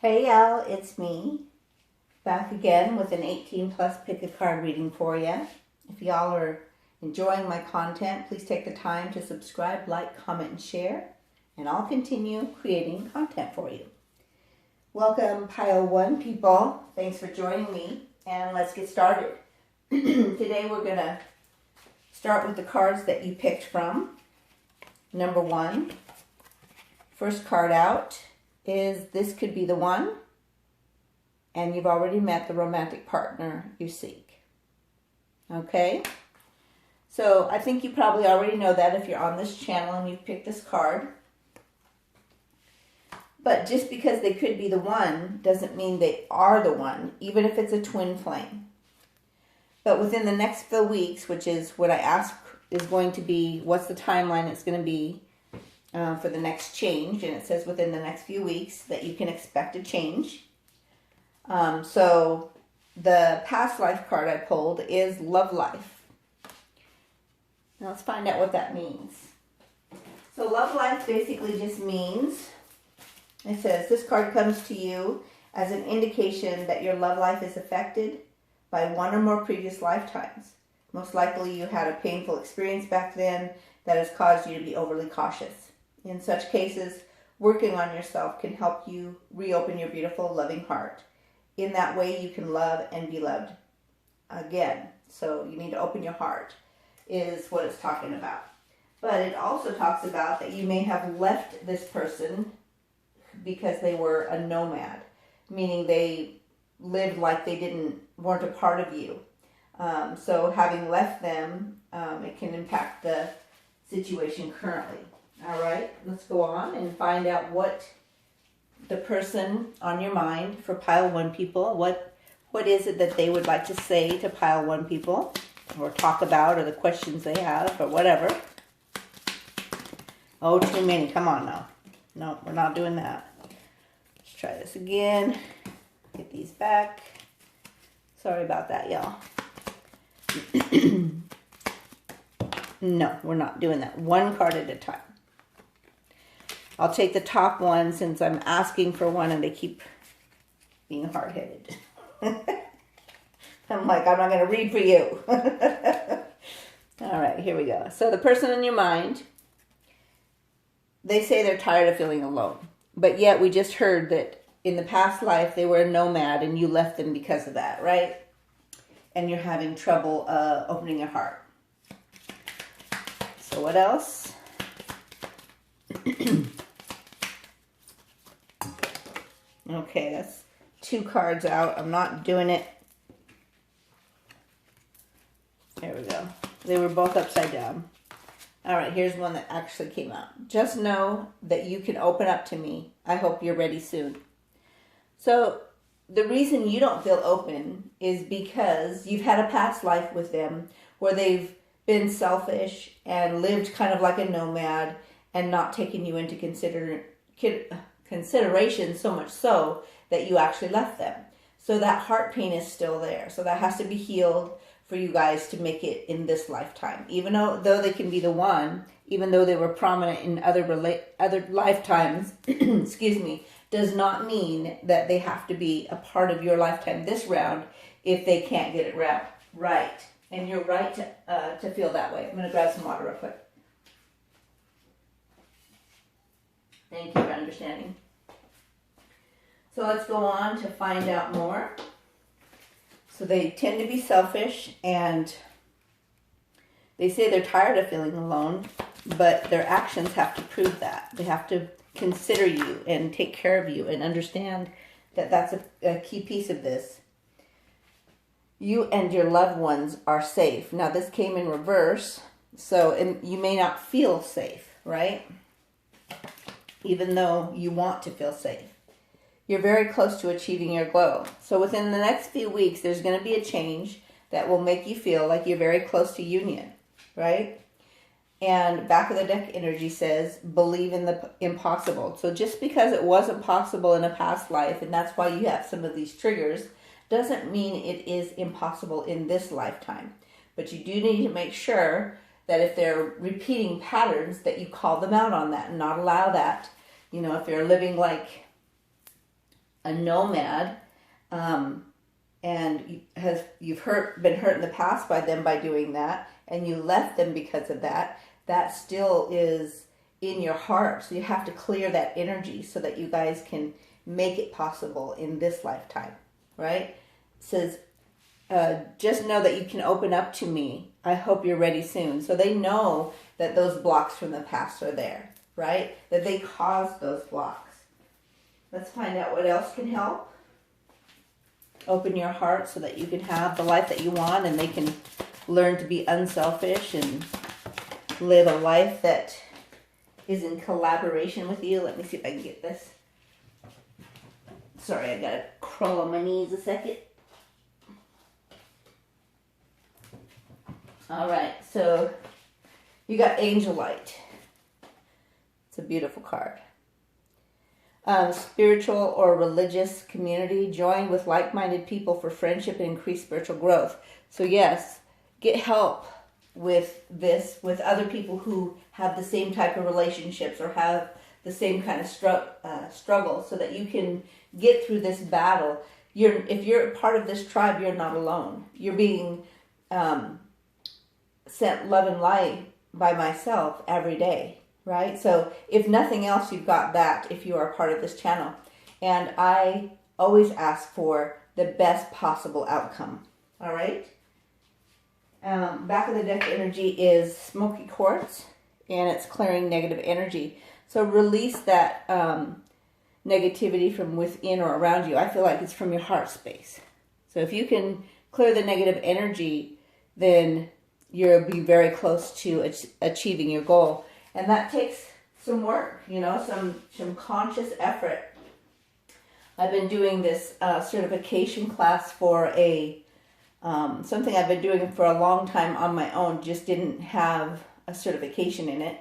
Hey y'all, it's me, back again with an 18 plus pick a card reading for you. If y'all are enjoying my content, please take the time to subscribe, like, comment, and share, and I'll continue creating content for you. Welcome, Pile 1 people. Thanks for joining me, and let's get started. Today we're going to start with the cards that you picked from. Number 1, first card out is This Could Be the One, and you've already met the romantic partner you seek. Okay? So I think you probably already know that if you're on this channel and you've picked this card. But just because they could be the one doesn't mean they are the one, even if it's a twin flame. But within the next few weeks, which is what I ask is going to be, what's the timeline it's going to be for the next change, and it says within the next few weeks that you can expect a change. So the past life card I pulled is love life. Now let's find out what that means. So love life basically just means, it says this card comes to you as an indication that your love life is affected by one or more previous lifetimes. Most likely you had a painful experience back then that has caused you to be overly cautious. In such cases, working on yourself can help you reopen your beautiful, loving heart. In that way, you can love and be loved again. So you need to open your heart, is what it's talking about. But it also talks about that you may have left this person because they were a nomad, meaning they lived like they weren't a part of you. So having left them, it can impact the situation currently. All right, let's go on and find out what the person on your mind for Pile 1 people, what is it that they would like to say to Pile 1 people, or talk about, or the questions they have, or whatever. Oh, too many. Come on now. No, we're not doing that. Let's try this again. Get these back. Sorry about that, y'all. No, we're not doing that. One card at a time. I'll take the top one since I'm asking for one and they keep being hard-headed. I'm like, I'm not going to read for you. All right, here we go. So the person in your mind, they say they're tired of feeling alone. But yet we just heard that in the past life they were a nomad and you left them because of that, right? And you're having trouble opening your heart. So what else? Okay, that's 2 cards out. I'm not doing it. There we go. They were both upside down. All right, here's one that actually came out. Just know that you can open up to me. I hope you're ready soon. So the reason you don't feel open is because you've had a past life with them where they've been selfish and lived kind of like a nomad and not taken you into consideration so much so that you actually left them. So that heart pain is still there. So that has to be healed for you guys to make it in this lifetime. Even though they can be the one, even though they were prominent in other lifetimes, excuse me, does not mean that they have to be a part of your lifetime this round if they can't get it right. And you're right to feel that way. I'm going to grab some water real quick. Thank you for understanding. So let's go on to find out more. So they tend to be selfish and they say they're tired of feeling alone, but their actions have to prove that. They have to consider you and take care of you and understand that that's a key piece of this. You and your loved ones are safe. Now this came in reverse, so you may not feel safe, right? Even though you want to feel safe. You're very close to achieving your goal. So within the next few weeks, there's going to be a change that will make you feel like you're very close to union, right? And back of the deck energy says, believe in the impossible. So just because it wasn't possible in a past life, and that's why you have some of these triggers, doesn't mean it is impossible in this lifetime. But you do need to make sure that if they're repeating patterns, that you call them out on that and not allow that. You know, if you're living like a nomad, and you've been hurt in the past by them by doing that, and you left them because of that, that still is in your heart. So you have to clear that energy so that you guys can make it possible in this lifetime, right? It says, just know that you can open up to me. I hope you're ready soon. So they know that those blocks from the past are there, right? That they caused those blocks. Let's find out what else can help. Open your heart so that you can have the life that you want, and they can learn to be unselfish and live a life that is in collaboration with you. Let me see if I can get this. Sorry, I gotta crawl on my knees a second. All right, so you got Angel Light. It's a beautiful card. Spiritual or religious community. Join with like-minded people for friendship and increased spiritual growth. So yes, get help with this, with other people who have the same type of relationships or have the same kind of struggle, so that you can get through this battle. If you're part of this tribe, you're not alone. You're being sent love and light by myself every day, right? So if nothing else, you've got that if you are part of this channel. And I always ask for the best possible outcome, all right? Back of the deck energy is smoky quartz, and it's clearing negative energy. So release that negativity from within or around you. I feel like it's from your heart space. So if you can clear the negative energy, then you'll be very close to achieving your goal. And that takes some work, some conscious effort. I've been doing this certification class for something I've been doing for a long time on my own, just didn't have a certification in it.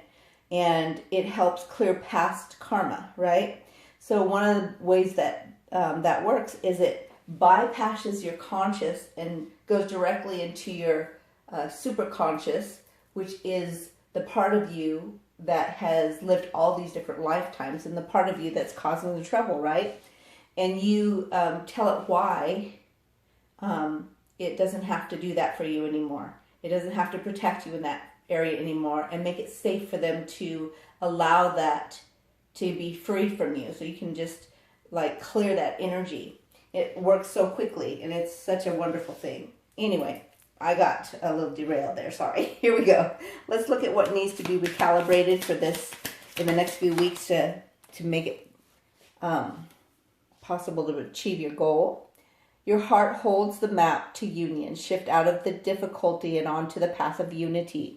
And it helps clear past karma, right? So one of the ways that that works is it bypasses your conscious and goes directly into your superconscious, which is the part of you that has lived all these different lifetimes and the part of you that's causing the trouble, right? And you tell it why it doesn't have to do that for you anymore. It doesn't have to protect you in that area anymore, and make it safe for them to allow that to be free from you. So you can just clear that energy. It works so quickly, and it's such a wonderful thing. Anyway, I got a little derailed there. Sorry. Here we go. Let's look at what needs to be recalibrated for this in the next few weeks to make it possible to achieve your goal. Your heart holds the map to union. Shift out of the difficulty and onto the path of unity.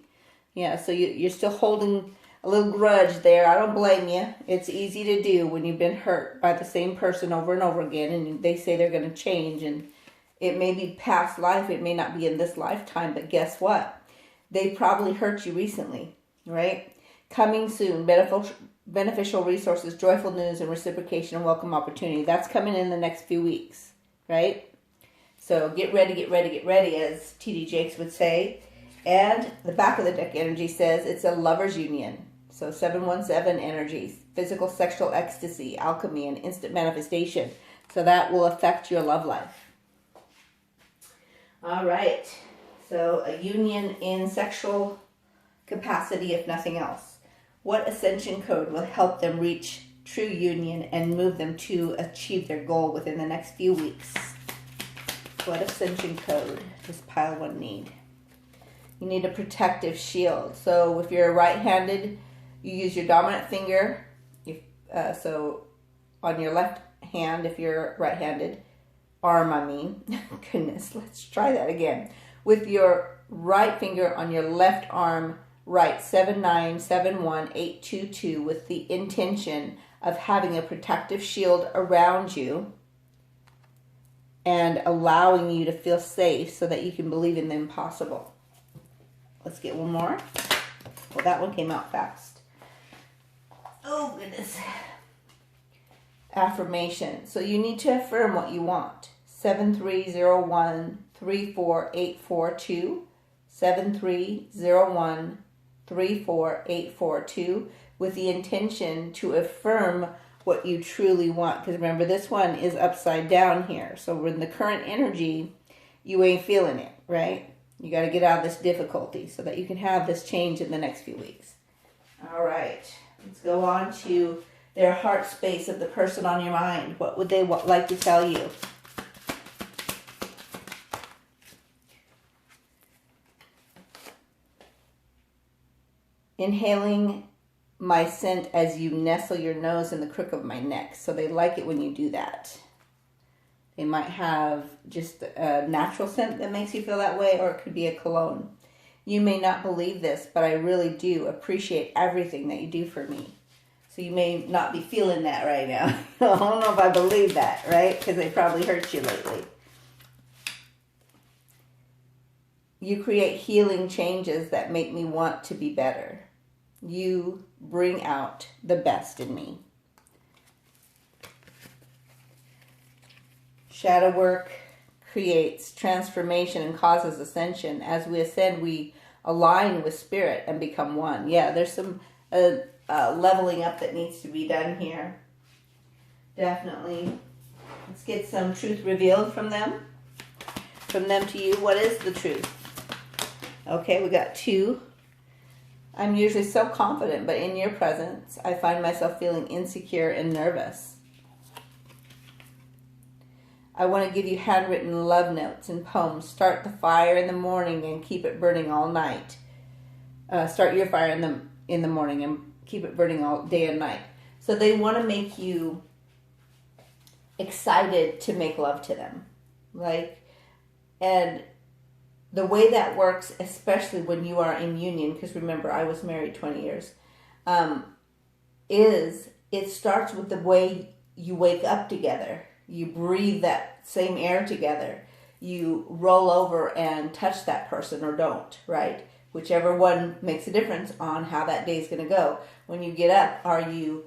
Yeah, so you're still holding a little grudge there. I don't blame you. It's easy to do when you've been hurt by the same person over and over again, and they say they're going to change, and it may be past life. It may not be in this lifetime, but guess what? They probably hurt you recently, right? Coming soon, beneficial resources, joyful news, and reciprocation and welcome opportunity. That's coming in the next few weeks, right? So get ready, get ready, get ready, as TD Jakes would say. And the back of the deck energy says it's a lover's union. So 717 energies, physical sexual ecstasy, alchemy, and instant manifestation. So that will affect your love life. All right. So a union in sexual capacity, if nothing else. What ascension code will help them reach true union and move them to achieve their goal within the next few weeks? What ascension code does pile one need? You need a protective shield. So if you're right-handed, you use your dominant finger. So on your left hand, if you're right-handed, goodness, let's try that again. With your right finger on your left arm, write 7971822 with the intention of having a protective shield around you and allowing you to feel safe so that you can believe in the impossible. Let's get one more. Well, that one came out fast. Oh, goodness. Affirmation. So you need to affirm what you want. 730134842. 730134842 with the intention to affirm what you truly want. Because remember, this one is upside down here. So with the current energy, you ain't feeling it, right? You got to get out of this difficulty so that you can have this change in the next few weeks. All right. Let's go on to their heart space of the person on your mind. What would they like to tell you? Inhaling my scent as you nestle your nose in the crook of my neck. So they like it when you do that. They might have just a natural scent that makes you feel that way, or it could be a cologne. You may not believe this, but I really do appreciate everything that you do for me. So you may not be feeling that right now. I don't know if I believe that, right? Because they probably hurt you lately. You create healing changes that make me want to be better. You bring out the best in me. Shadow work creates transformation and causes ascension. As we ascend, we align with spirit and become one. Yeah, there's some leveling up that needs to be done here. Definitely. Let's get some truth revealed from them. From them to you. What is the truth? Okay, we got 2. I'm usually so confident, but in your presence, I find myself feeling insecure and nervous. I want to give you handwritten love notes and poems. Start the fire in the morning and keep it burning all night. Start your fire in the morning and keep it burning all day and night. So they want to make you excited to make love to them. And the way that works, especially when you are in union, because remember, I was married 20 years, is it starts with the way you wake up together. You breathe that same air together. You roll over and touch that person or don't, right? Whichever one makes a difference on how that day is going to go. When you get up, are you,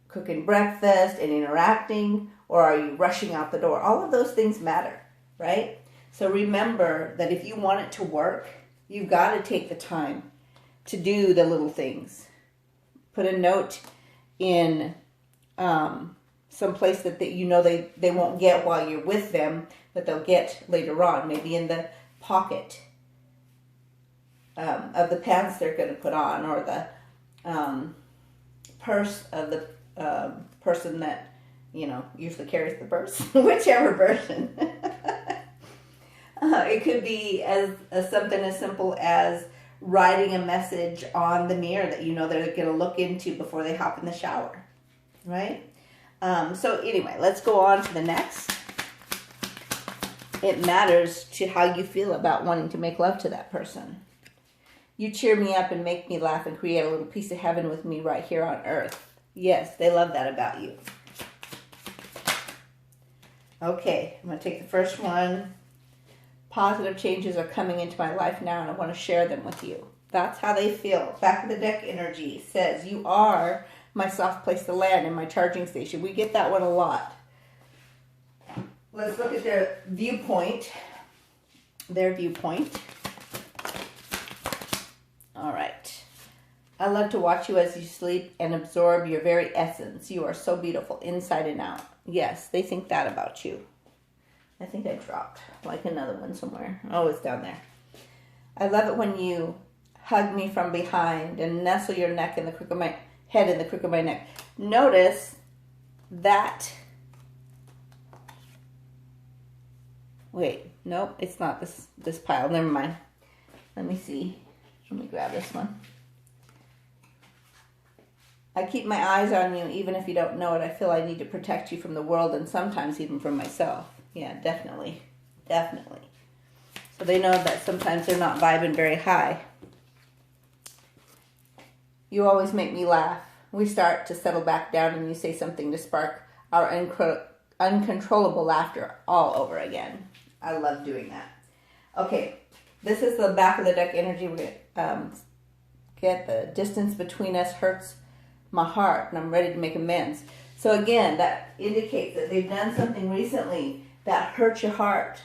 cooking breakfast and interacting, or are you rushing out the door? All of those things matter, right? So remember that if you want it to work, you've got to take the time to do the little things. Put a note in some place that they won't get while you're with them, but they'll get later on, maybe in the pocket of the pants they're going to put on, or the purse of the person that, usually carries the purse, whichever person. It could be as something as simple as writing a message on the mirror that they're going to look into before they hop in the shower, right? So anyway, let's go on to the next. It matters to how you feel about wanting to make love to that person. You cheer me up and make me laugh and create a little piece of heaven with me right here on earth. Yes, they love that about you. Okay, I'm going to take the first one. Positive changes are coming into my life now, and I want to share them with you. That's how they feel. Back of the deck energy says, you are my soft place to land and my charging station. We get that one a lot. Let's look at their viewpoint. All right. I love to watch you as you sleep and absorb your very essence. You are so beautiful inside and out. Yes, they think that about you. I think I dropped like another one somewhere. Oh, it's down there. I love it when you hug me from behind and nestle your neck in the crook of my head in the crook of my neck. Notice that. Wait, nope, it's not this pile. Never mind. Let me see. Let me grab this one. I keep my eyes on you even if you don't know it. I feel I need to protect you from the world and sometimes even from myself. Yeah, definitely. Definitely. So they know that sometimes they're not vibing very high. You always make me laugh. We start to settle back down and you say something to spark our uncontrollable laughter all over again. I love doing that. Okay, this is the back of the deck energy. We're going to get the distance between us hurts my heart and I'm ready to make amends. So again, that indicates that they've done something recently that hurt your heart.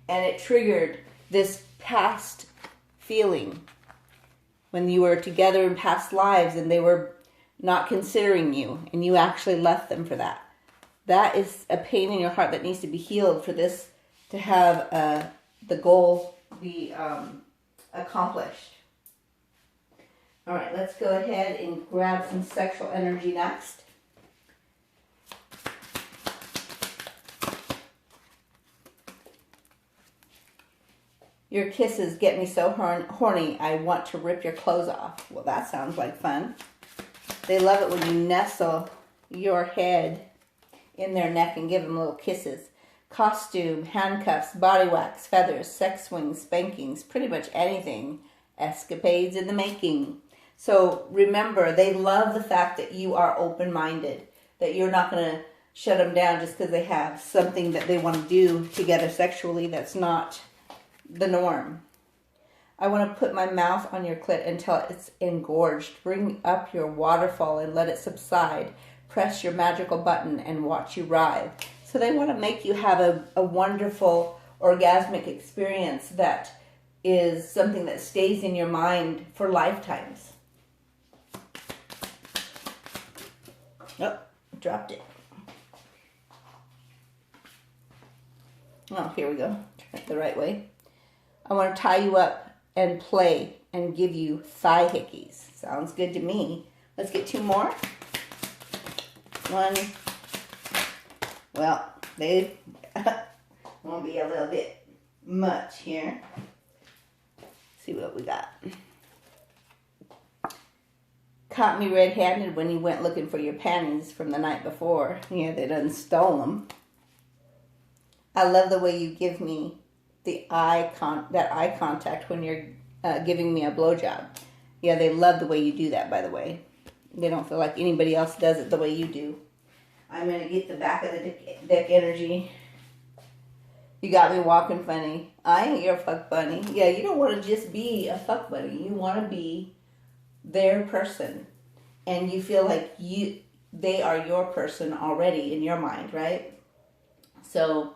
And it triggered this past feeling when you were together in past lives and they were not considering you, and you actually left them for that. That is a pain in your heart that needs to be healed for this to have the goal be accomplished. All right, let's go ahead and grab some sexual energy next. Your kisses get me so horny, I want to rip your clothes off. Well, that sounds like fun. They love it when you nestle your head in their neck and give them little kisses. Costume, handcuffs, body wax, feathers, sex swings, spankings, pretty much anything. Escapades in the making. So remember, they love the fact that you are open-minded, that you're not going to shut them down just because they have something that they want to do together sexually that's not the norm. I want to put my mouth on your clit until it's engorged. Bring up your waterfall and let it subside. Press your magical button and watch you writhe. So they want to make you have a wonderful orgasmic experience that is something that stays in your mind for lifetimes. Oh, dropped it. Oh, here we go. Turn it the right way. I want to tie you up and play and give you thigh hickeys. Sounds good to me. Let's get 2 more. 1. Well, they won't be a little bit much here. See what we got. Caught me red-handed when you went looking for your panties from the night before. Yeah, they done stole them. I love the way you give me that eye contact when you're giving me a blowjob. Yeah, they love the way you do that, by the way. They don't feel like anybody else does it the way you do. I'm going to get the back of the deck energy. You got me walking funny. I ain't your fuck bunny. Yeah, you don't want to just be a fuck bunny. You want to be their person. And you feel like they are your person already in your mind, right? So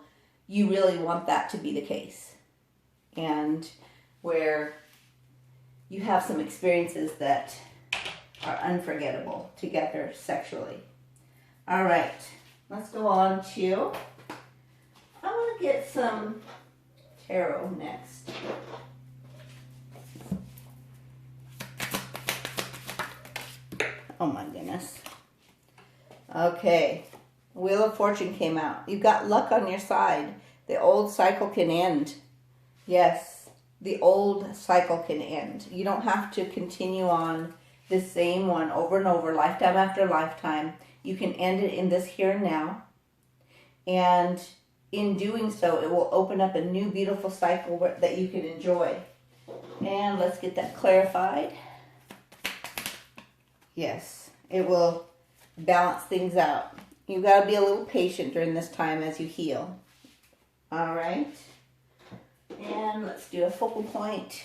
you really want that to be the case. And where you have some experiences that are unforgettable together sexually. All right, let's go on to, I want to get some tarot next. Oh my goodness. Okay, Wheel of Fortune came out. You've got luck on your side. The old cycle can end. Yes, the old cycle can end. You don't have to continue on the same one over and over, lifetime after lifetime. You can end it in this here and now. And in doing so, it will open up a new beautiful cycle that you can enjoy. And let's get that clarified. Yes, it will balance things out. You've got to be a little patient during this time as you heal. All right. And let's do a focal point.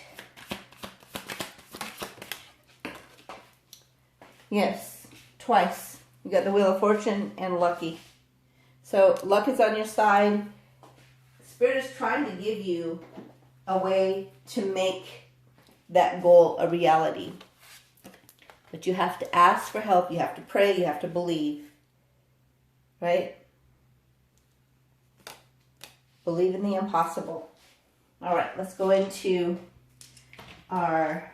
Yes, twice. You got the Wheel of Fortune and Lucky. So luck is on your side. Spirit is trying to give you a way to make that goal a reality. But you have to ask for help. You have to pray. You have to believe. Right? Believe in the impossible. All right, let's go into our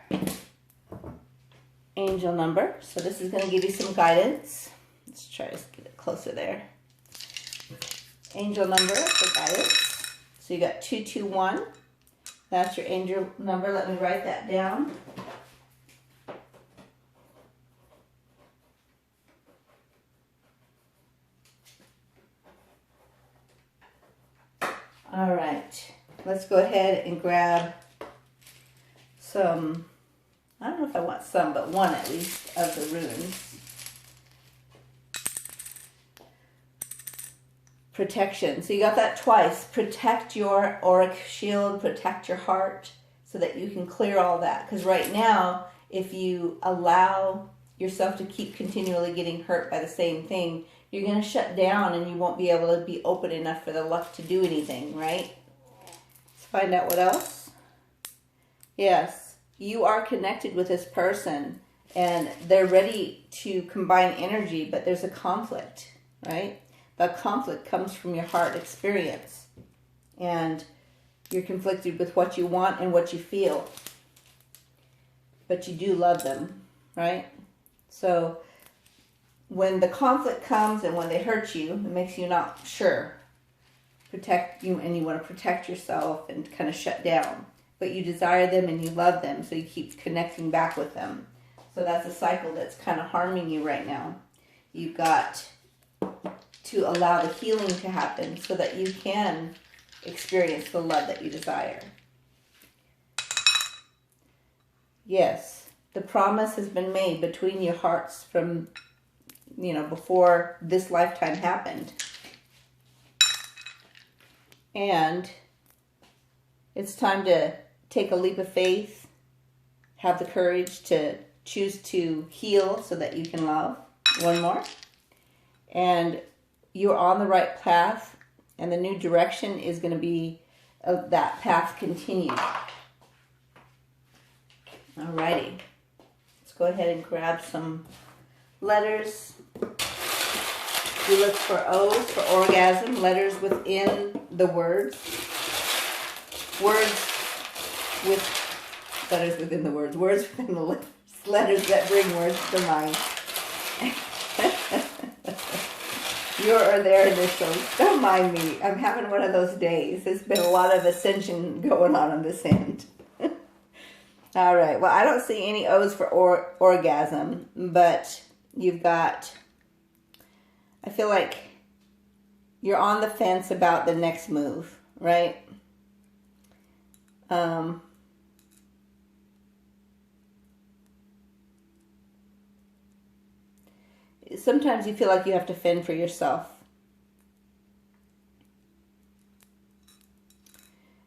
angel number. So this is going to give you some guidance. Let's try to get it closer there. Angel number for guidance. So you got 221. That's your angel number. Let me write that down. All right. Let's go ahead and grab some, I don't know if I want some, but one at least of the runes. Protection. So you got that twice. Protect your auric shield, protect your heart so that you can clear all that. Because right now, if you allow yourself to keep continually getting hurt by the same thing, you're going to shut down and you won't be able to be open enough for the luck to do anything, right? Let's find out what else. Yes, you are connected with this person And they're ready to combine energy, but there's a conflict, right? The conflict comes from your heart experience. And you're conflicted with what you want and what you feel. But you do love them, right? So when the conflict comes and when they hurt you, it makes you not sure. Protect you, and you want to protect yourself and kind of shut down. But you desire them and you love them, so you keep connecting back with them. So that's a cycle that's kind of harming you right now. You've got to allow the healing to happen so that you can experience the love that you desire. Yes, the promise has been made between your hearts from, before this lifetime happened. And it's time to take a leap of faith, have the courage to choose to heal so that you can love. One more. And you're on the right path, and the new direction is going to be that path continued. Alrighty. Let's go ahead and grab some letters. You look for O's for orgasm, letters within the words. Letters within the words. Words within the letters. Letters that bring words to mind. Your or their initials. Don't mind me. I'm having one of those days. There's been a lot of ascension going on this end. All right. Well, I don't see any O's for orgasm, but you've got, I feel like you're on the fence about the next move, right? Sometimes you feel like you have to fend for yourself.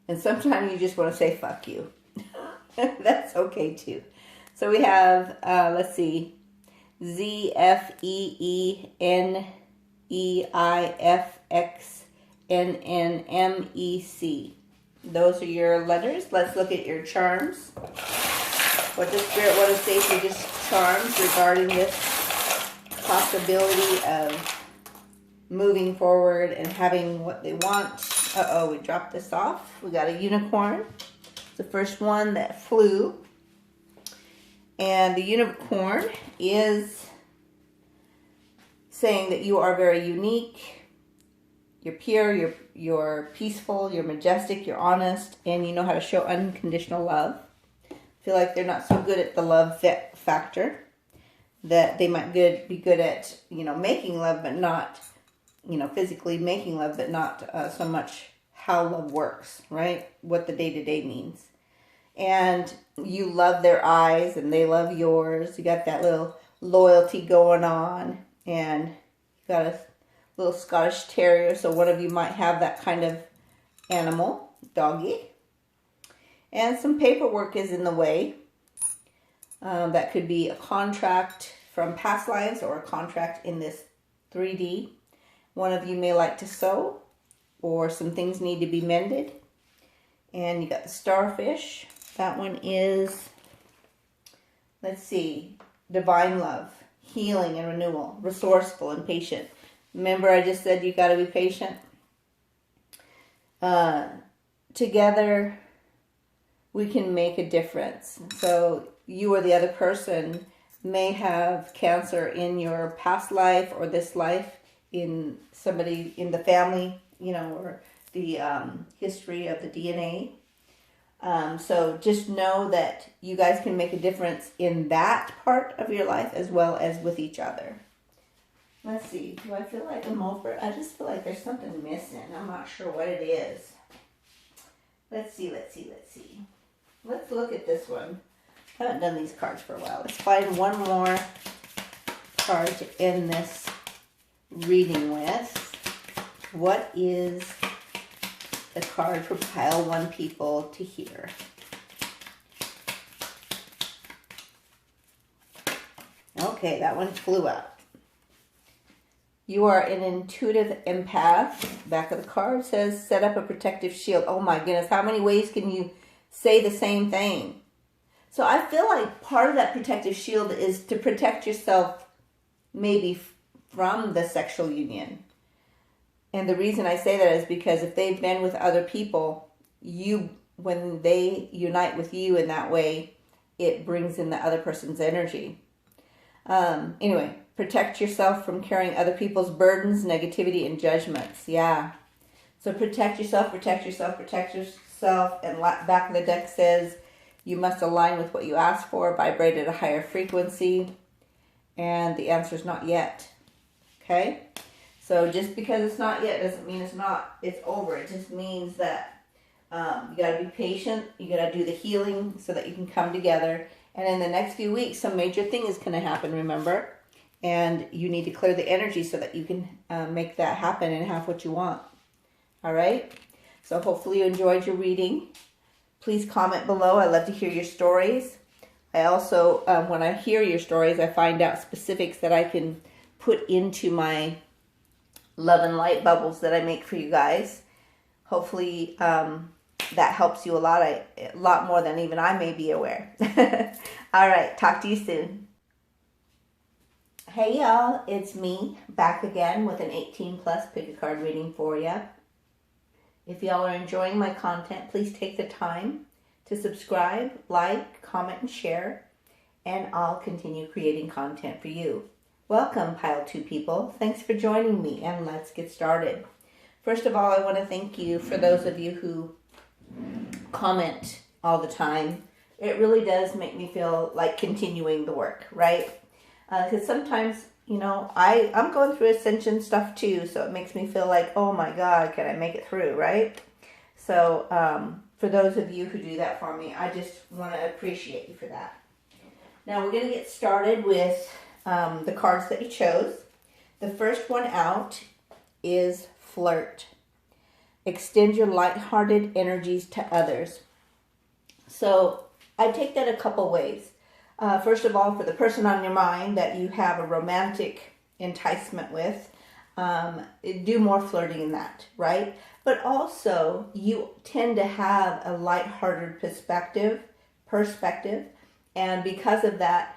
And sometimes you just want to say, fuck you. That's okay too. So we have, let's see, ZFEENEIFXNNMEC. Those are your letters. Let's look at your charms. What does Spirit want to say for just charms regarding this possibility of moving forward and having what they want? Uh-oh, we dropped this off. We got a unicorn. The first one that flew. And the unicorn is saying that you are very unique, you're pure, you're peaceful, you're majestic, you're honest, and you know how to show unconditional love. I feel like they're not so good at the love factor, that they might be good at, making love, but not, physically making love, but not so much how love works, right? What the day-to-day means. And you love their eyes and they love yours. You got that little loyalty going on. And you got a little Scottish Terrier, so one of you might have that kind of animal, doggy. And some paperwork is in the way. That could be a contract from past lives or a contract in this 3D. One of you may like to sew, or some things need to be mended. And you got the starfish. That one is, let's see, divine love, healing and renewal, resourceful and patient. Remember I just said you got to be patient? Together we can make a difference. So you or the other person may have cancer in your past life or this life, in somebody in the family, or the history of the DNA. So just know that you guys can make a difference in that part of your life as well as with each other. Let's see. Do I feel like I'm over? I just feel like there's something missing. I'm not sure what it is. Let's see. Let's look at this one. I haven't done these cards for a while. Let's find one more card to end this reading with. What is the card for pile 1 people to hear? Okay, that one flew out. You are an intuitive empath. Back of the card says, set up a protective shield. Oh my goodness, how many ways can you say the same thing? So I feel like part of that protective shield is to protect yourself maybe from the sexual union. And the reason I say that is because if they've been with other people, when they unite with you in that way, it brings in the other person's energy. Anyway, protect yourself from carrying other people's burdens, negativity, and judgments. Yeah. So protect yourself, protect yourself, protect yourself. And back of the deck says you must align with what you ask for, vibrate at a higher frequency. And the answer is not yet. Okay? So just because it's not yet doesn't mean it's over. It just means that you got to be patient. You got to do the healing so that you can come together. And in the next few weeks, some major thing is going to happen, remember? And you need to clear the energy so that you can make that happen and have what you want. All right? So hopefully you enjoyed your reading. Please comment below. I love to hear your stories. I also, when I hear your stories, I find out specifics that I can put into my love and light bubbles that I make for you guys. Hopefully that helps you a lot more than even I may be aware. All right, talk to you soon. Hey y'all, it's me back again with an 18+ pick a card reading for you. If y'all are enjoying my content, please take the time to subscribe, like, comment, and share, and I'll continue creating content for you. Welcome, Pile 2 people. Thanks for joining me, and let's get started. First of all, I want to thank you for those of you who comment all the time. It really does make me feel like continuing the work, right? Because sometimes, I'm going through ascension stuff too, so it makes me feel like, oh my God, can I make it through, right? So for those of you who do that for me, I just want to appreciate you for that. Now we're going to get started with the cards that you chose. The first one out is Flirt. Extend your lighthearted energies to others. So I take that a couple ways. First of all, for the person on your mind that you have a romantic enticement with, do more flirting in that, right? But also, you tend to have a lighthearted perspective, and because of that,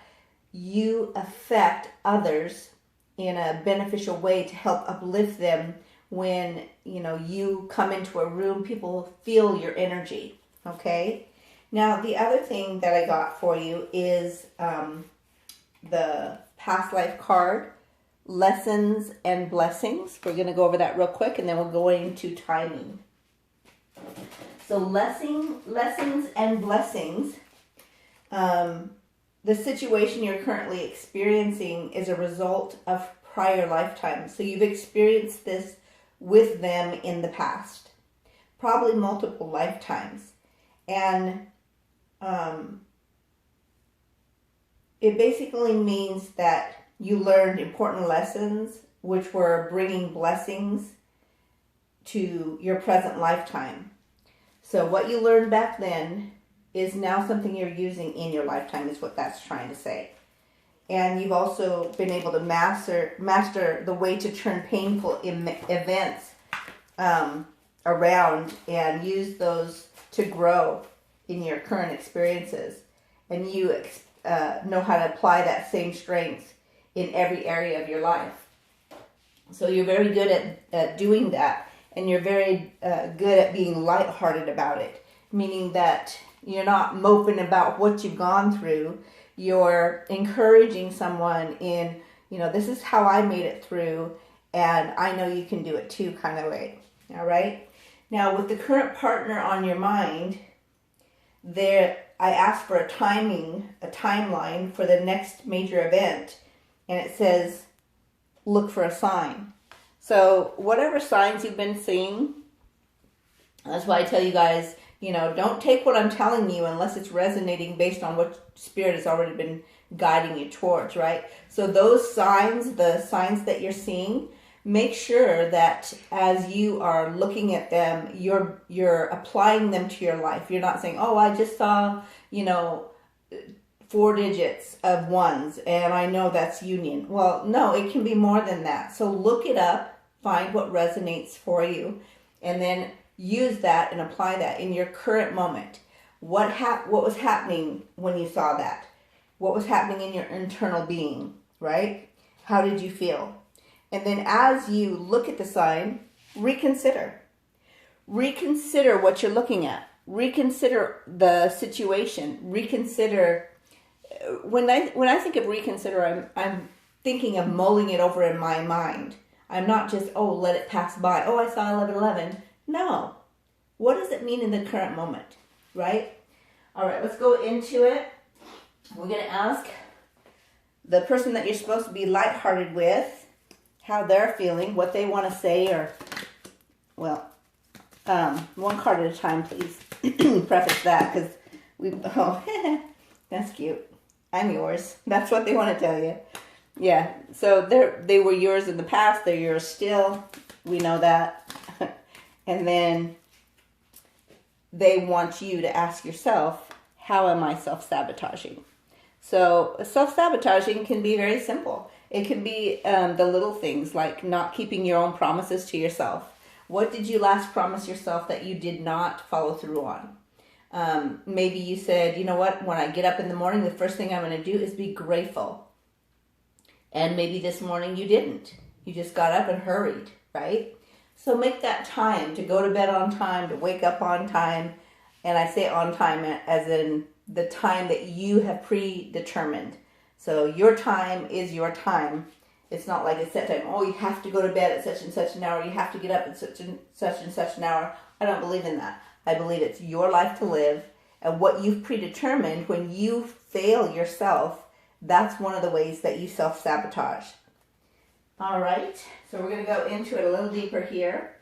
you affect others in a beneficial way to help uplift them. When, you come into a room, people feel your energy, okay? Now, the other thing that I got for you is the past life card, Lessons and Blessings. We're going to go over that real quick, and then we'll go into timing. So, lessons and blessings. The situation you're currently experiencing is a result of prior lifetimes. So, you've experienced this with them in the past, probably multiple lifetimes, and it basically means that you learned important lessons which were bringing blessings to your present lifetime. So what you learned back then is now something you're using in your lifetime, is what that's trying to say. And you've also been able to master the way to turn painful events around and use those to grow in your current experiences. And you know how to apply that same strength in every area of your life. So you're very good at doing that. And you're very good at being lighthearted about it. Meaning that you're not moping about what you've gone through. You're encouraging someone in, this is how I made it through, and I know you can do it too, kind of way. All right? Now, with the current partner on your mind, I asked for a timeline for the next major event, and it says, look for a sign. So, whatever signs you've been seeing, that's why I tell you guys, don't take what I'm telling you unless it's resonating based on what Spirit has already been guiding you towards, right? So those signs, the signs that you're seeing, make sure that as you are looking at them, you're applying them to your life. You're not saying, oh, I just saw, 4 digits of ones and I know that's union. Well, no, it can be more than that. So look it up, find what resonates for you, and then use that and apply that in your current moment. What was happening when you saw that? What was happening in your internal being, right? How did you feel? And then as you look at the sign, reconsider. Reconsider what you're looking at. Reconsider the situation. Reconsider. When I think of reconsider, I'm thinking of mulling it over in my mind. I'm not just, let it pass by. Oh, I saw 11:11. No. What does it mean in the current moment, right? All right, let's go into it. We're going to ask the person that you're supposed to be lighthearted with how they're feeling, what they want to say, or, one card at a time, please. Preface that, because that's cute. I'm yours. That's what they want to tell you. Yeah, so they were yours in the past. They're yours still. We know that. And then they want you to ask yourself, how am I self-sabotaging? So self-sabotaging can be very simple. It can be the little things like not keeping your own promises to yourself. What did you last promise yourself that you did not follow through on? Maybe you said, you know what, when I get up in the morning, the first thing I'm going to do is be grateful. And maybe this morning you didn't. You just got up and hurried, right? So make that time to go to bed on time, to wake up on time. And I say on time as in the time that you have predetermined. So your time is your time. It's not like a set time. Oh, you have to go to bed at such and such an hour. You have to get up at such and such an hour. I don't believe in that. I believe it's your life to live. And what you've predetermined, when you fail yourself, that's one of the ways that you self-sabotage. All right. So we're going to go into it a little deeper here.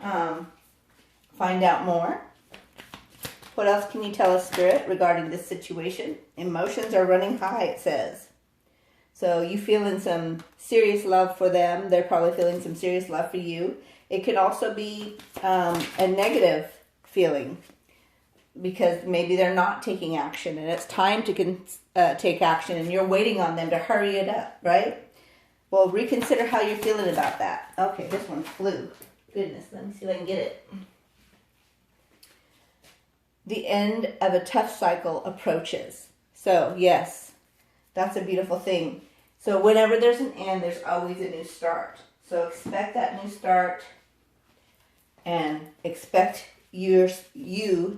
Find out more. What else can you tell us, Spirit, regarding this situation? Emotions are running high, it says. So you feeling some serious love for them. They're probably feeling some serious love for you. It could also be a negative feeling because maybe they're not taking action and it's time to take action and you're waiting on them to hurry it up, right? Well, reconsider how you're feeling about that. Okay, this one flew. Goodness, let me see if I can get it. The end of a tough cycle approaches. So, yes, that's a beautiful thing. So whenever there's an end, there's always a new start. So expect that new start and expect you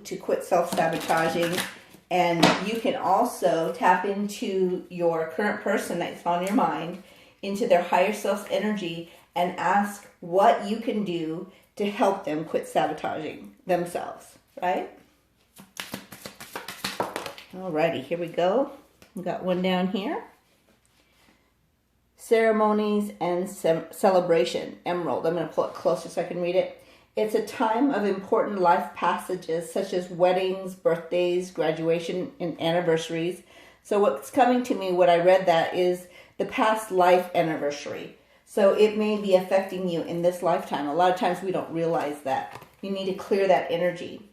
to quit self-sabotaging. And you can also tap into your current person that's on your mind, into their higher self's energy, and ask what you can do to help them quit sabotaging themselves, right? Alrighty, here we go. We got one down here. Ceremonies and celebration, Emerald. I'm going to pull it closer so I can read it. It's a time of important life passages such as weddings, birthdays, graduation, and anniversaries. So what's coming to me when I read that is the past life anniversary. So it may be affecting you in this lifetime. A lot of times we don't realize that. You need to clear that energy.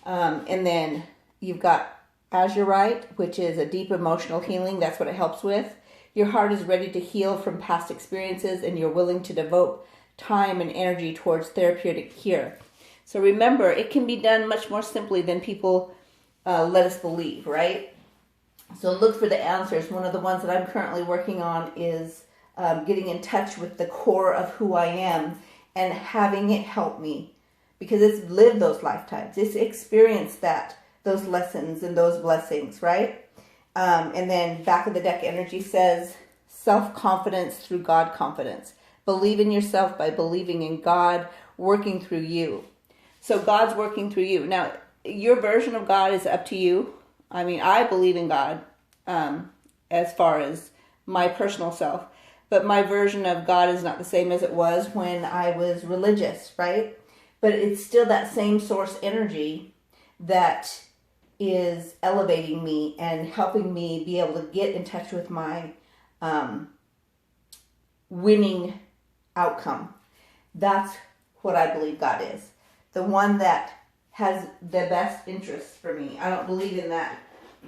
And then you've got Azurite, which is a deep emotional healing. That's what it helps with. Your heart is ready to heal from past experiences and you're willing to devote time and energy towards therapeutic cure. So remember, it can be done much more simply than people let us believe, right? So look for the answers. One of the ones that I'm currently working on is getting in touch with the core of who I am and having it help me, because it's lived those lifetimes. It's experienced those lessons and those blessings, right? And then back of the deck energy says self-confidence through God confidence. Believe in yourself by believing in God working through you. So God's working through you. Now, your version of God is up to you. I mean, I believe in God as far as my personal self. But my version of God is not the same as it was when I was religious, right? But it's still that same source energy that is elevating me and helping me be able to get in touch with my winning outcome. That's what I believe God is. The one that has the best interests for me. I don't believe in that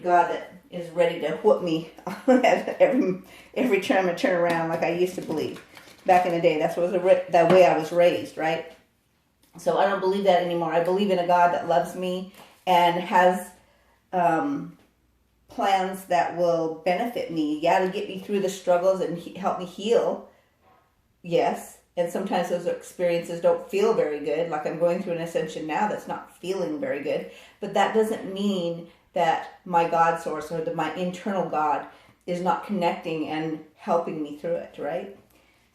God that is ready to whoop me every time I turn around like I used to believe. Back in the day, that's that way I was raised, right? So I don't believe that anymore. I believe in a God that loves me and has plans that will benefit me. Yeah, to get me through the struggles and help me heal. Yes. And sometimes those experiences don't feel very good. Like I'm going through an ascension now that's not feeling very good. But that doesn't mean that my God source or my internal God is not connecting and helping me through it, right?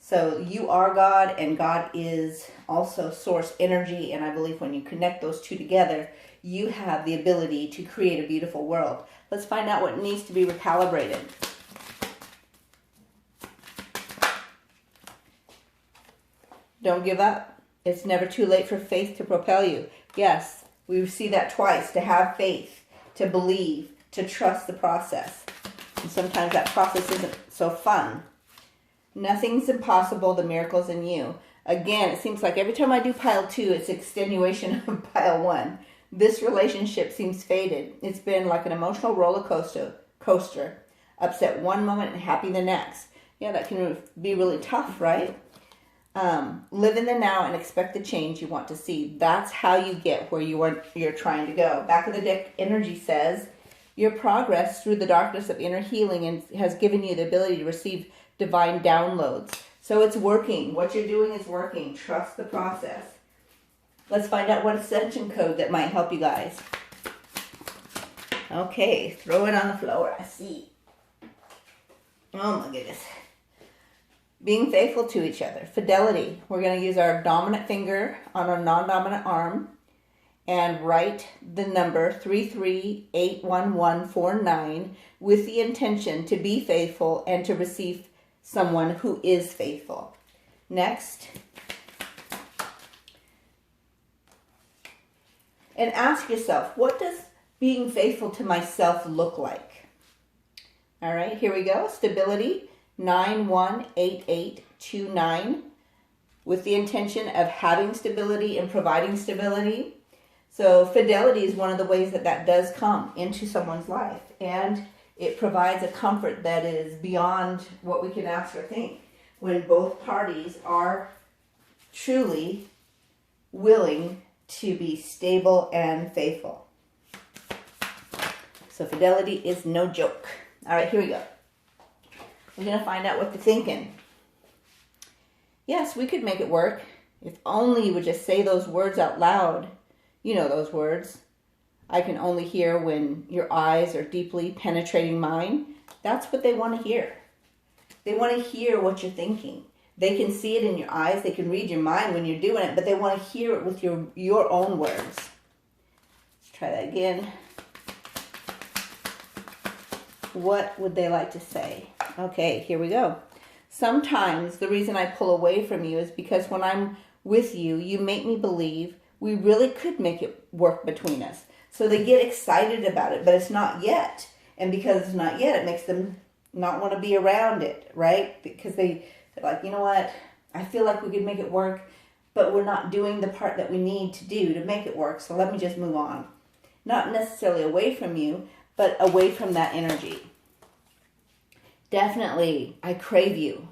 So you are God, and God is also source energy. And I believe when you connect those two together, you have the ability to create a beautiful world. Let's find out what needs to be recalibrated. Don't give up. It's never too late for faith to propel you. Yes, we see that twice. To have faith, to believe, to trust the process. And sometimes that process isn't so fun. Nothing's impossible. The miracle's in you. Again, it seems like every time I do pile 2, it's extenuation of pile 1. This relationship seems faded. It's been like an emotional roller coaster. Upset one moment and happy the next. Yeah, that can be really tough, right? Live in the now and expect the change you want to see. That's how you get where you're trying to go. Back of the deck energy says, your progress through the darkness of inner healing and has given you the ability to receive divine downloads. So it's working. What you're doing is working. Trust the process. Let's find out what ascension code that might help you guys. Okay, throw it on the floor. I see. Oh my goodness. Being faithful to each other. Fidelity. We're going to use our dominant finger on our non-dominant arm and write the number 3381149 with the intention to be faithful and to receive someone who is faithful. Next. And ask yourself, what does being faithful to myself look like? All right, here we go. Stability. 918829 with the intention of having stability and providing stability. So fidelity is one of the ways that does come into someone's life, and it provides a comfort that is beyond what we can ask or think when both parties are truly willing to be stable and faithful. So fidelity is no joke. All right, here we go. We're going to find out what they're thinking. Yes, we could make it work. If only you would just say those words out loud. You know those words. I can only hear when your eyes are deeply penetrating mine. That's what they want to hear. They want to hear what you're thinking. They can see it in your eyes. They can read your mind when you're doing it, but they want to hear it with your own words. Let's try that again. What would they like to say? Okay, here we go. Sometimes the reason I pull away from you is because when I'm with you, you make me believe we really could make it work between us. So they get excited about it, but it's not yet. And because it's not yet, it makes them not want to be around it, right? Because they're like, you know what? I feel like we could make it work, but we're not doing the part that we need to do to make it work. So let me just move on. Not necessarily away from you, but away from that energy. Definitely, I crave you.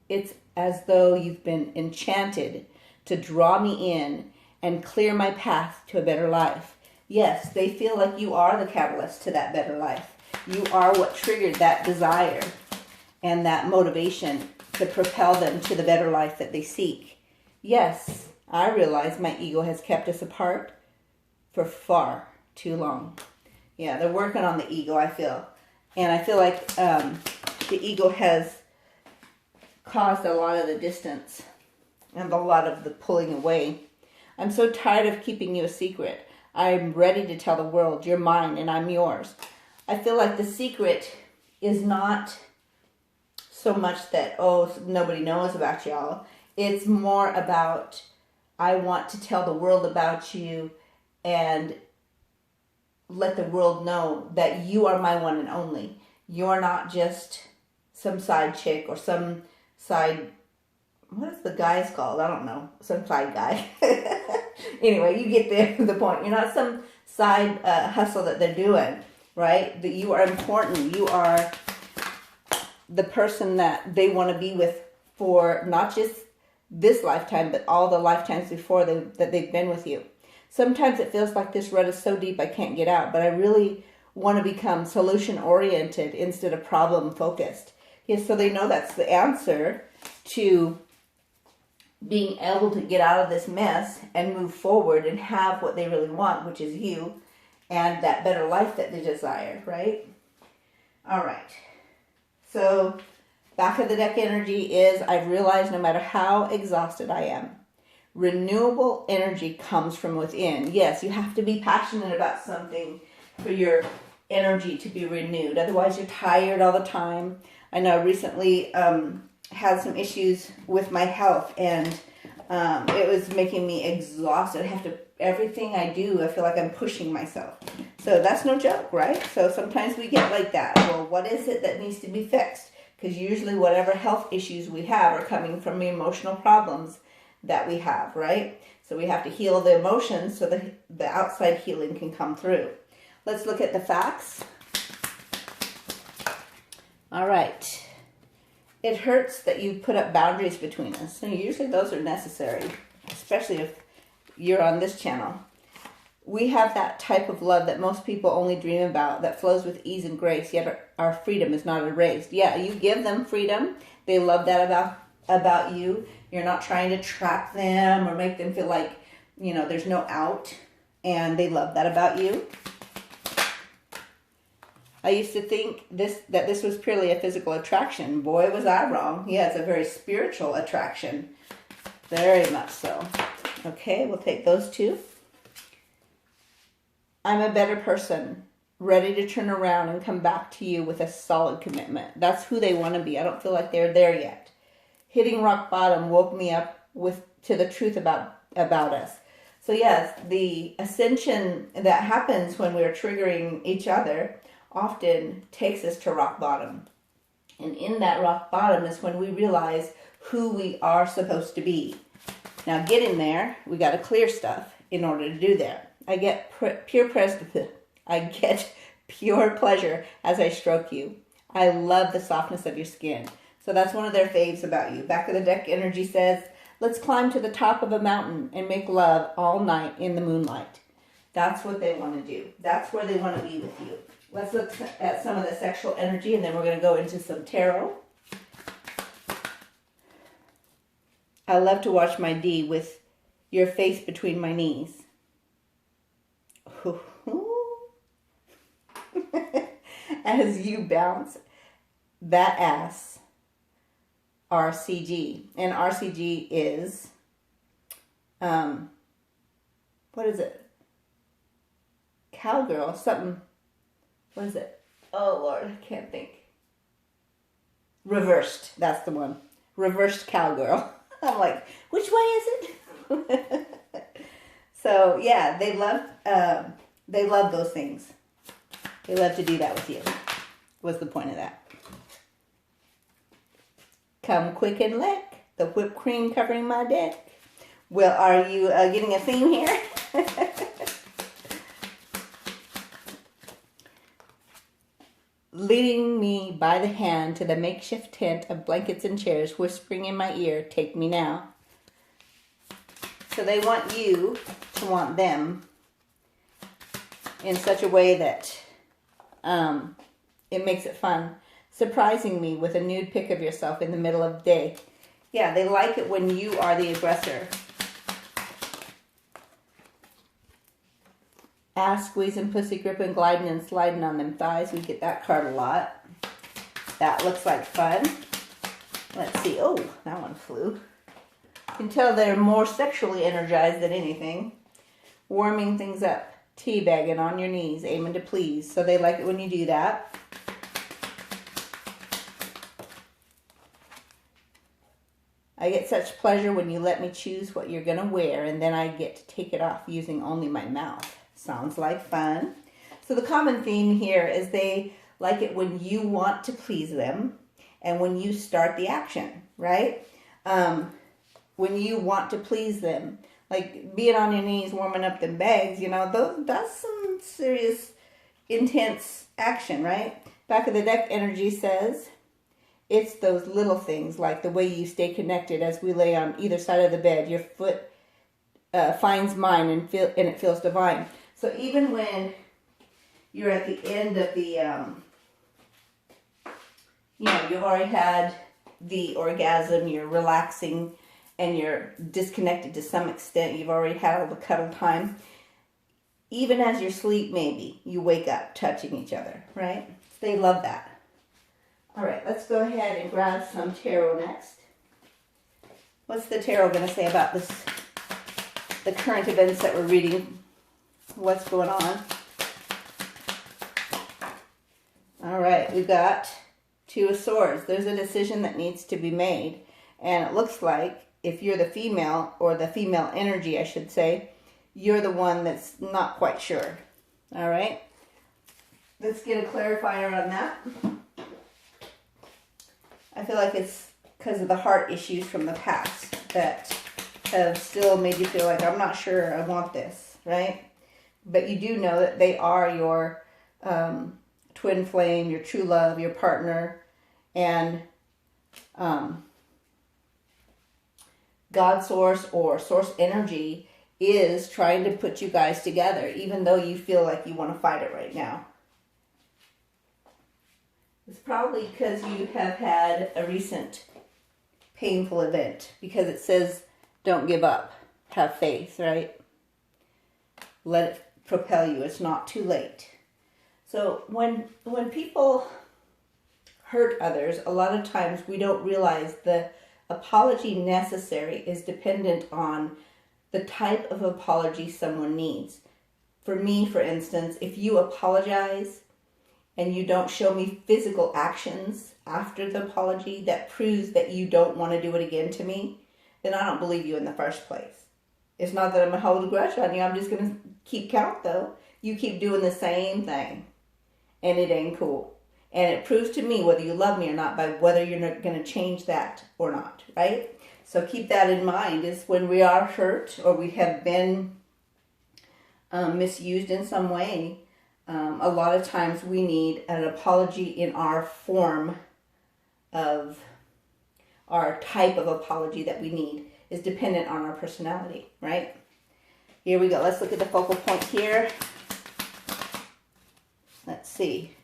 It's as though you've been enchanted to draw me in and clear my path to a better life. Yes, they feel like you are the catalyst to that better life. You are what triggered that desire and that motivation to propel them to the better life that they seek. Yes, I realize my ego has kept us apart for far too long. Yeah, they're working on the ego, I feel. And I feel like the ego has caused a lot of the distance and a lot of the pulling away. I'm so tired of keeping you a secret. I'm ready to tell the world you're mine and I'm yours. I feel like the secret is not so much that, oh, nobody knows about y'all. It's more about, I want to tell the world about you and let the world know that you are my one and only. You're not just some side chick or some side, what is the guy's called? I don't know. Some side guy. Anyway, you get the point. You're not some side hustle that they're doing, right? That you are important. You are the person that they want to be with for not just this lifetime, but all the lifetimes before that they've been with you. Sometimes it feels like this rut is so deep I can't get out, but I really want to become solution-oriented instead of problem-focused. Yes, so they know that's the answer to being able to get out of this mess and move forward and have what they really want, which is you and that better life that they desire, right? All right. So back of the deck energy is, I've realized no matter how exhausted I am, renewable energy comes from within. Yes, you have to be passionate about something for your energy to be renewed. Otherwise, you're tired all the time. I know I recently had some issues with my health, and it was making me exhausted. Everything I do, I feel like I'm pushing myself. So that's no joke, right? So sometimes we get like that. Well, what is it that needs to be fixed? Because usually whatever health issues we have are coming from the emotional problems that we have, right? So we have to heal the emotions so that the outside healing can come through. Let's look at the facts. All right. It hurts that you put up boundaries between us. And usually those are necessary, especially if you're on this channel. We have that type of love that most people only dream about, that flows with ease and grace, yet our freedom is not erased. Yeah, you give them freedom. They love that about you. You're not trying to trap them or make them feel like, there's no out. And they love that about you. I used to think that this was purely a physical attraction. Boy, was I wrong. Yeah, it's a very spiritual attraction. Very much so. Okay, we'll take those two. I'm a better person, ready to turn around and come back to you with a solid commitment. That's who they want to be. I don't feel like they're there yet. Hitting rock bottom woke me up to the truth about us. So yes, the ascension that happens when we're triggering each other often takes us to rock bottom. And in that rock bottom is when we realize who we are supposed to be. Now getting there, we got to clear stuff in order to do that. I get pure pleasure as I stroke you. I love the softness of your skin. So that's one of their faves about you. Back of the deck energy says, let's climb to the top of a mountain and make love all night in the moonlight. That's what they want to do. That's where they want to be with you. Let's look at some of the sexual energy, and then we're going to go into some tarot. I love to watch my D with your face between my knees. As you bounce that ass. RCG. And RCG is, what is it? Cowgirl, something. What is it? Oh, Lord, I can't think. Reversed, that's the one. Reversed cowgirl. I'm like, which way is it? So, yeah, they love those things. They love to do that with you. What's the point of that? Come quick and lick, the whipped cream covering my dick. Well, are you getting a theme here? Leading me by the hand to the makeshift tent of blankets and chairs, whispering in my ear, take me now. So they want you to want them in such a way that it makes it fun. Surprising me with a nude pic of yourself in the middle of the day. Yeah, they like it when you are the aggressor. Ass squeezing, pussy gripping, gliding and sliding on them thighs. We get that card a lot. That looks like fun. Let's see. Oh, that one flew. You can tell they're more sexually energized than anything. Warming things up. Teabagging on your knees, aiming to please. So they like it when you do that. I get such pleasure when you let me choose what you're going to wear, and then I get to take it off using only my mouth. Sounds like fun. So the common theme here is they like it when you want to please them and when you start the action, right? When you want to please them. Like being on your knees, warming up them bags, that's some serious, intense action, right? Back of the deck energy says, it's those little things like the way you stay connected as we lay on either side of the bed, your foot finds mine and it feels divine. So even when you're at the end of the, you've already had the orgasm, you're relaxing, and you're disconnected to some extent, you've already had all the cuddle time. Even as you sleep, maybe, you wake up touching each other, right? They love that. All right, let's go ahead and grab some tarot next. What's the tarot going to say about this, the current events that we're reading? What's going on? All right, we've got Two of Swords. There's a decision that needs to be made. And it looks like if you're the female, or the female energy, I should say, you're the one that's not quite sure. All right? Let's get a clarifier on that. I feel like it's because of the heart issues from the past that have still made you feel like, I'm not sure I want this, right? But you do know that they are your twin flame, your true love, your partner, and God source or source energy is trying to put you guys together, even though you feel like you want to fight it right now. It's probably because you have had a recent painful event, because it says don't give up, have faith, right? Let it propel you. It's not too late. So when people hurt others, a lot of times we don't realize the apology necessary is dependent on the type of apology someone needs. For me, for instance, if you apologize and you don't show me physical actions after the apology that proves that you don't want to do it again to me, then I don't believe you in the first place. It's not that I'm going to hold a grudge on you. I'm just going to keep count, though. You keep doing the same thing, and it ain't cool. And it proves to me whether you love me or not by whether you're not going to change that or not, right? So keep that in mind, is when we are hurt or we have been misused in some way, a lot of times we need an apology in our form of, our type of apology that we need is dependent on our personality, right? Here we go. Let's look at the focal point here. Let's see.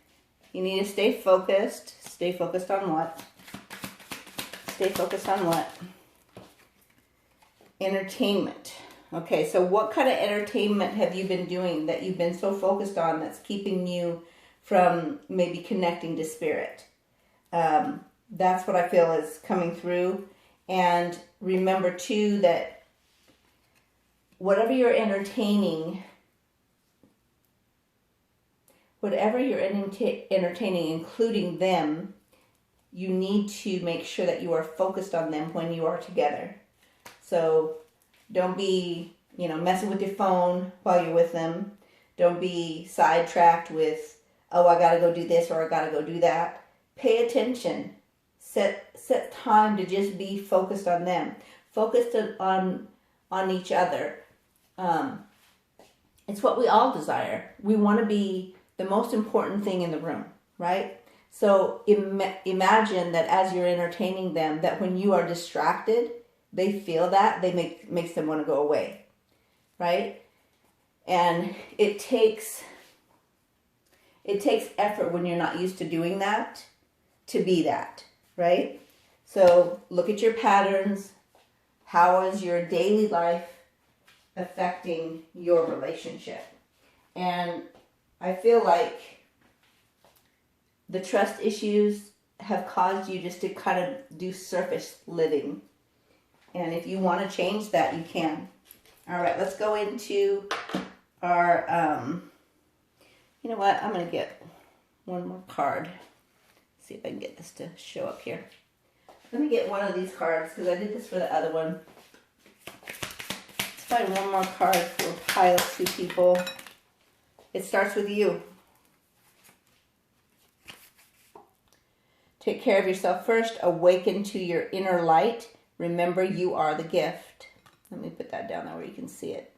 You need to stay focused. Stay focused on what? Stay focused on what? Entertainment. Okay, so what kind of entertainment have you been doing that you've been so focused on that's keeping you from maybe connecting to spirit? That's what I feel is coming through. And remember too that whatever you're entertaining, including them, you need to make sure that you are focused on them when you are together. So don't be, messing with your phone while you're with them. Don't be sidetracked with, oh, I gotta go do this or I gotta go do that. Pay attention. Set time to just be focused on them. Focused on each other. It's what we all desire. We want to be the most important thing in the room, right? So imagine that as you're entertaining them, that when you are distracted, they feel that, makes them want to go away, right? And it takes effort when you're not used to doing that to be that, right? So look at your patterns. How is your daily life affecting your relationship? And I feel like the trust issues have caused you just to kind of do surface living. And if you want to change that, you can. All right, let's go into our, you know what? I'm going to get one more card. See if I can get this to show up here. Let me get one of these cards because I did this for the other one. Let's find one more card for pile of 2 people. It starts with you. Take care of yourself first. Awaken to your inner light. Remember, you are the gift. Let me put that down there where you can see it.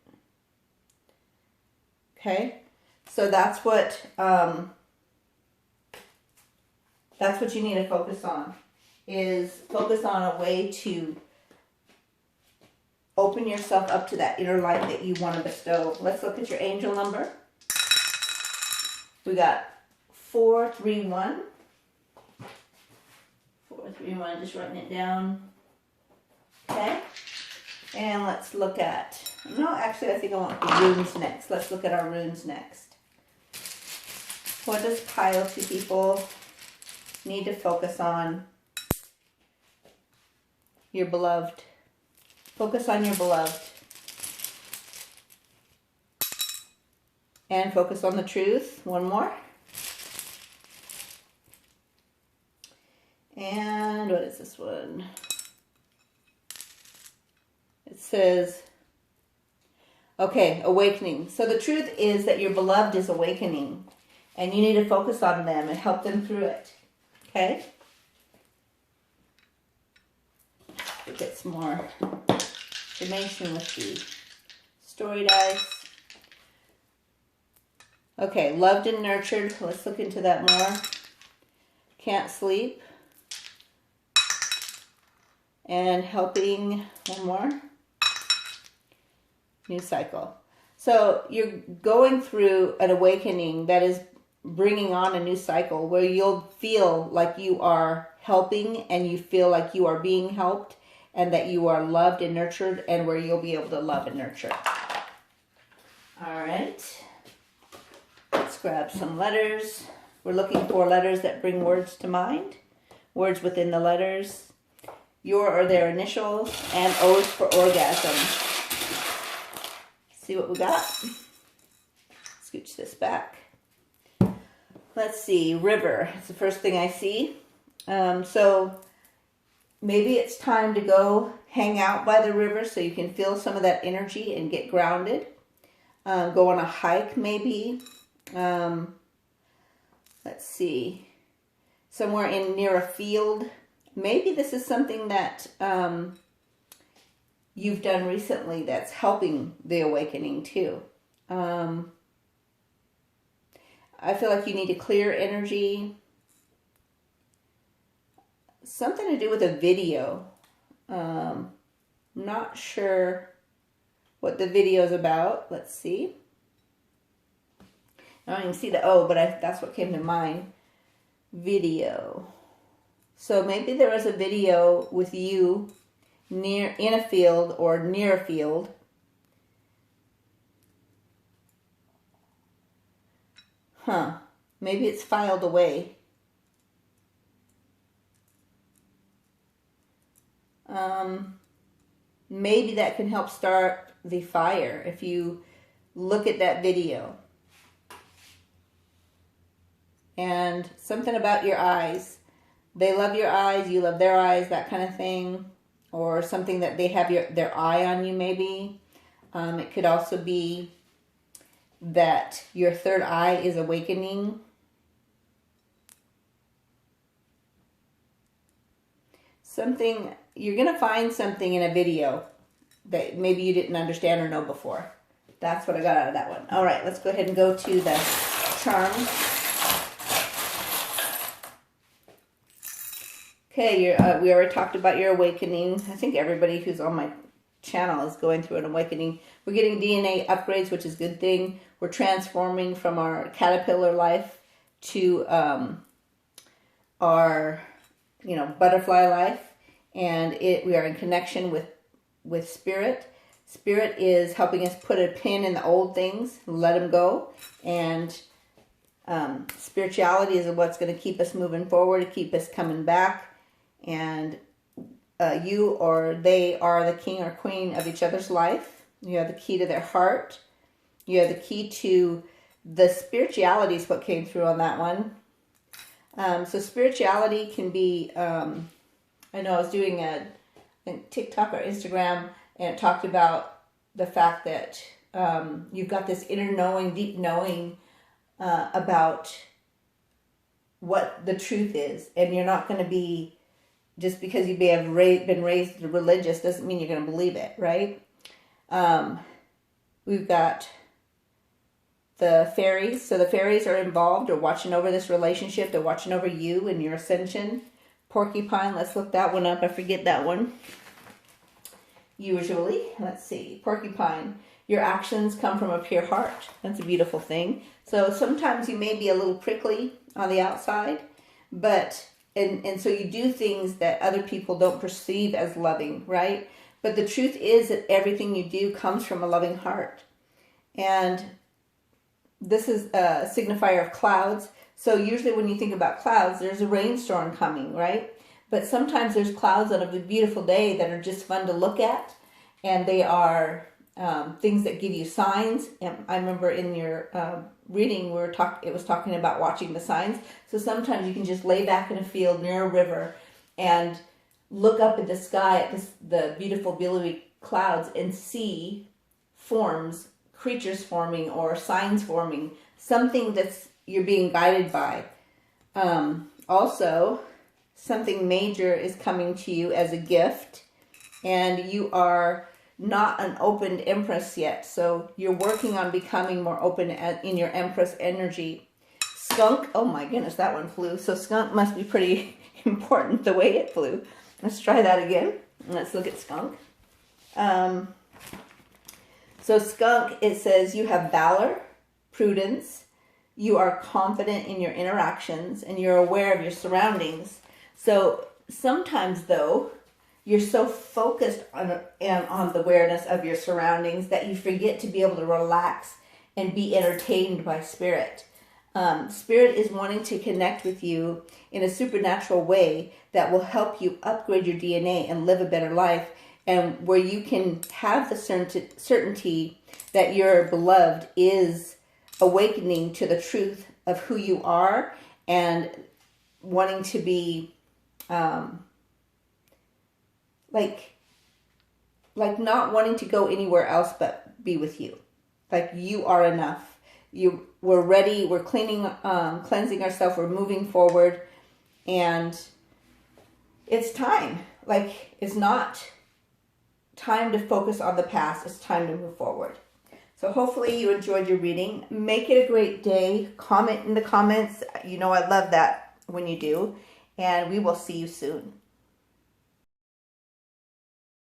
Okay? So that's what you need to focus on. Is focus on a way to open yourself up to that inner light that you want to bestow. Let's look at your angel number. We got 431. 431, just writing it down. Okay. And let's look at, no, actually I think I want the runes next. Let's look at our runes next. What does pile 2 people need to focus on? Your beloved. Focus on your beloved. And focus on the truth. One more. And what is this one? It says, okay, awakening. So the truth is that your beloved is awakening. And you need to focus on them and help them through it. Okay? We'll get some more information with the story dice. Okay, loved and nurtured. Let's look into that more. Can't sleep. And helping, one more. New cycle. So you're going through an awakening that is bringing on a new cycle where you'll feel like you are helping and you feel like you are being helped and that you are loved and nurtured, and where you'll be able to love and nurture. All right. Let's grab some letters. We're looking for letters that bring words to mind. Words within the letters. Your or their initials, and O's for orgasm. See what we got? Scooch this back. Let's see, river. It's the first thing I see. So maybe it's time to go hang out by the river so you can feel some of that energy and get grounded. Go on a hike maybe. Let's see. Somewhere near a field. Maybe this is something that you've done recently that's helping the awakening too. I feel like you need to clear energy. Something to do with a video. Not sure what the video is about. Let's see. I don't even see the O, but that's what came to mind. Video. So maybe there was a video with you in a field or near a field. Huh. Maybe it's filed away. Maybe that can help start the fire if you look at that video. And something about your eyes. They love your eyes, you love their eyes, that kind of thing. Or something that they have their eye on you maybe. It could also be that your third eye is awakening. Something, you're going to find something in a video that maybe you didn't understand or know before. That's what I got out of that one. All right, let's go ahead and go to the charms. Okay, we already talked about your awakening. I think everybody who's on my channel is going through an awakening. We're getting DNA upgrades, which is a good thing. We're transforming from our caterpillar life to our, butterfly life, and we are in connection with spirit. Spirit is helping us put a pin in the old things, let them go, and spirituality is what's going to keep us moving forward, keep us coming back. And you or they are the king or queen of each other's life. You have the key to their heart. You have the key to the spirituality is what came through on that one. So spirituality can be, I know I was doing a TikTok or Instagram, and it talked about the fact that you've got this inner knowing, deep knowing about what the truth is. And you're not going to be, just because you may have been raised religious doesn't mean you're going to believe it, right? We've got the fairies. So the fairies are involved or watching over this relationship. They're watching over you and your ascension. Porcupine, let's look that one up. I forget that one. usually. Let's see, porcupine. Your actions come from a pure heart. That's a beautiful thing. So sometimes you may be a little prickly on the outside, but, and so you do things that other people don't perceive as loving, right? But the truth is that everything you do comes from a loving heart. And this is a signifier of clouds. So usually when you think about clouds, there's a rainstorm coming, right? But sometimes there's clouds on a beautiful day that are just fun to look at. And they are things that give you signs. And I remember in your reading, it was talking about watching the signs. So sometimes you can just lay back in a field near a river and look up at the sky at the beautiful billowy clouds and see forms, creatures forming or signs forming, something that's you're being guided by. Also, something major is coming to you as a gift, and you are not an opened Empress yet, so you're working on becoming more open in your Empress energy. Skunk, oh my goodness, that one flew. So skunk must be pretty important the way it flew. Let's try that again. Let's look at skunk. So skunk, it says you have valor, prudence, you are confident in your interactions, and you're aware of your surroundings. So sometimes, though, you're so focused on the awareness of your surroundings that you forget to be able to relax and be entertained by Spirit. Spirit is wanting to connect with you in a supernatural way that will help you upgrade your DNA and live a better life, and where you can have the certainty that your beloved is awakening to the truth of who you are and wanting to be like not wanting to go anywhere else but be with you. Like you are enough. We're ready. We're cleansing ourselves. We're moving forward, and it's time. Like it's not time to focus on the past. It's time to move forward. So hopefully you enjoyed your reading. Make it a great day. Comment in the comments. You know I love that when you do. And we will see you soon.